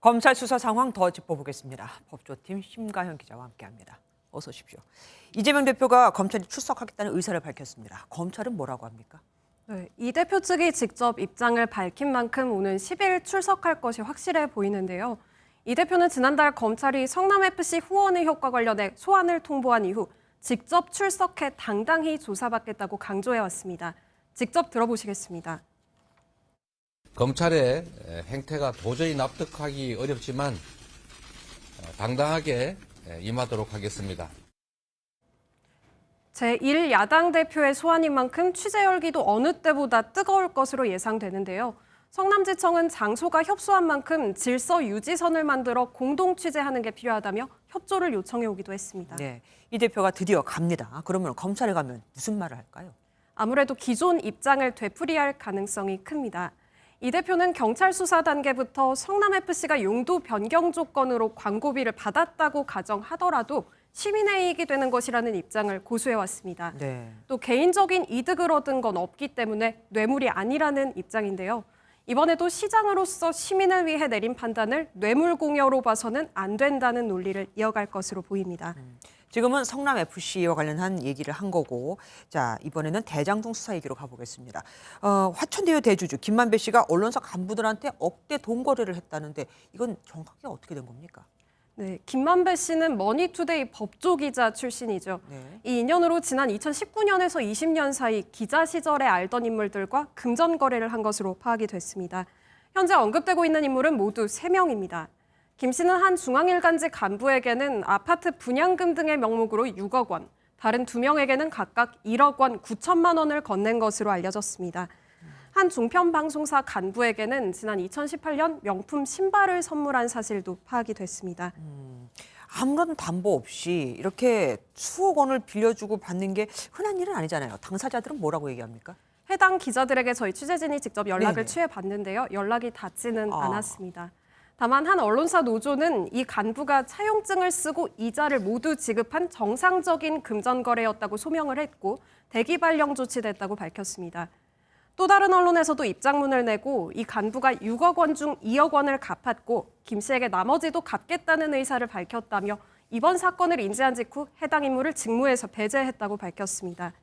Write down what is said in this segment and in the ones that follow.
검찰 수사 상황 더 짚어보겠습니다. 법조팀 심가현 기자와 함께합니다. 어서 오십시오. 이재명 대표가 검찰에 출석하겠다는 의사를 밝혔습니다. 검찰은 뭐라고 합니까? 네, 이 대표 측이 직접 입장을 밝힌 만큼 오는 10일 출석할 것이 확실해 보이는데요. 이 대표는 지난달 검찰이 성남FC 후원의 효과 관련해 소환을 통보한 이후 직접 출석해 당당히 조사받겠다고 강조해왔습니다. 직접 들어보시겠습니다. 검찰의 행태가 도저히 납득하기 어렵지만 당당하게 임하도록 하겠습니다. 제1야당 대표의 소환인 만큼 취재 열기도 어느 때보다 뜨거울 것으로 예상되는데요. 성남지청은 장소가 협소한 만큼 질서 유지선을 만들어 공동 취재하는 게 필요하다며 협조를 요청해 오기도 했습니다. 네, 이 대표가 드디어 갑니다. 그러면 검찰에 가면 무슨 말을 할까요? 아무래도 기존 입장을 되풀이할 가능성이 큽니다. 이 대표는 경찰 수사 단계부터 성남FC가 용도 변경 조건으로 광고비를 받았다고 가정하더라도 시민의 이익이 되는 것이라는 입장을 고수해왔습니다. 네. 또 개인적인 이득을 얻은 건 없기 때문에 뇌물이 아니라는 입장인데요. 이번에도 시장으로서 시민을 위해 내린 판단을 뇌물공여로 봐서는 안 된다는 논리를 이어갈 것으로 보입니다. 지금은 성남FC와 관련한 얘기를 한 거고, 자 이번에는 대장동 수사 얘기로 가보겠습니다. 화천대유 대주주 김만배 씨가 언론사 간부들한테 억대 돈 거래를 했다는데 이건 정확하게 어떻게 된 겁니까? 네, 김만배 씨는 머니투데이 법조기자 출신이죠. 네. 이 인연으로 지난 2019년에서 20년 사이 기자 시절에 알던 인물들과 금전 거래를 한 것으로 파악이 됐습니다. 현재 언급되고 있는 인물은 모두 3명입니다. 김 씨는 한 중앙일간지 간부에게는 아파트 분양금 등의 명목으로 6억 원, 다른 2명에게는 각각 1억 원 9천만 원을 건넨 것으로 알려졌습니다. 한 종편방송사 간부에게는 지난 2018년 명품 신발을 선물한 사실도 파악이 됐습니다. 아무런 담보 없이 이렇게 수억 원을 빌려주고 받는 게 흔한 일은 아니잖아요. 당사자들은 뭐라고 얘기합니까? 해당 기자들에게 저희 취재진이 직접 연락을 네네. 취해봤는데요. 연락이 닿지는 아. 않았습니다. 다만 한 언론사 노조는 이 간부가 차용증을 쓰고 이자를 모두 지급한 정상적인 금전 거래였다고 소명을 했고 대기 발령 조치됐다고 밝혔습니다. 또 다른 언론에서도 입장문을 내고 이 간부가 6억 원 중 2억 원을 갚았고 김 씨에게 나머지도 갚겠다는 의사를 밝혔다며 이번 사건을 인지한 직후 해당 인물을 직무에서 배제했다고 밝혔습니다.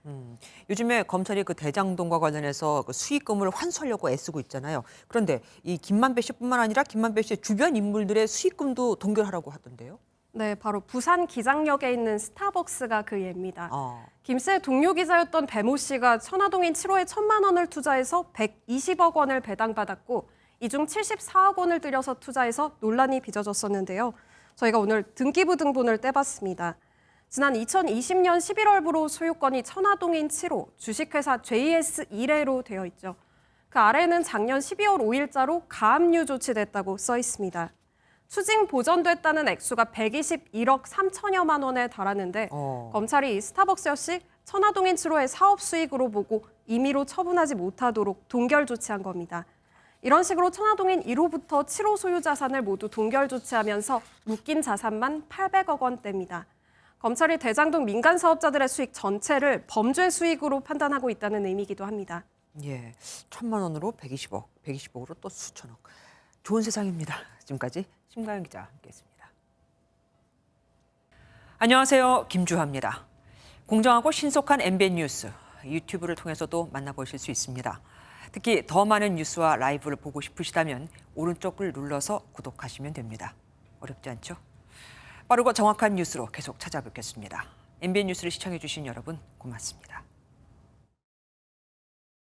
요즘에 검찰이 그 대장동과 관련해서 그 수익금을 환수하려고 애쓰고 있잖아요. 그런데 이 김만배 씨뿐만 아니라 김만배 씨의 주변 인물들의 수익금도 동결하라고 하던데요. 네, 바로 부산 기장역에 있는 스타벅스가 그 예입니다. 아. 김 씨의 동료 기자였던 배모 씨가 천화동인 7호에 1천만 원을 투자해서 120억 원을 배당받았고 이 중 74억 원을 들여서 투자해서 논란이 빚어졌었는데요. 저희가 오늘 등기부 등본을 떼봤습니다. 지난 2020년 11월부로 소유권이 천화동인 7호, 주식회사 JS1회로 되어 있죠. 그 아래에는 작년 12월 5일자로 가압류 조치됐다고 써 있습니다. 수징 보전됐다는 액수가 121억 3천여만 원에 달하는데 검찰이 스타벅스 역시 천화동인 7호의 사업 수익으로 보고 임의로 처분하지 못하도록 동결 조치한 겁니다. 이런 식으로 천화동인 1호부터 7호 소유 자산을 모두 동결 조치하면서 묶인 자산만 800억 원대입니다. 검찰이 대장동 민간 사업자들의 수익 전체를 범죄 수익으로 판단하고 있다는 의미이기도 합니다. 예, 1천만 원으로 120억, 120억으로 또 수천억. 좋은 세상입니다. 지금까지 심가연 기자와 함께했습니다. 안녕하세요, 김주하입니다. 공정하고 신속한 MBN 뉴스, 유튜브를 통해서도 만나보실 수 있습니다. 특히 더 많은 뉴스와 라이브를 보고 싶으시다면 오른쪽을 눌러서 구독하시면 됩니다. 어렵지 않죠? 빠르고 정확한 뉴스로 계속 찾아뵙겠습니다. MBN 뉴스를 시청해주신 여러분 고맙습니다.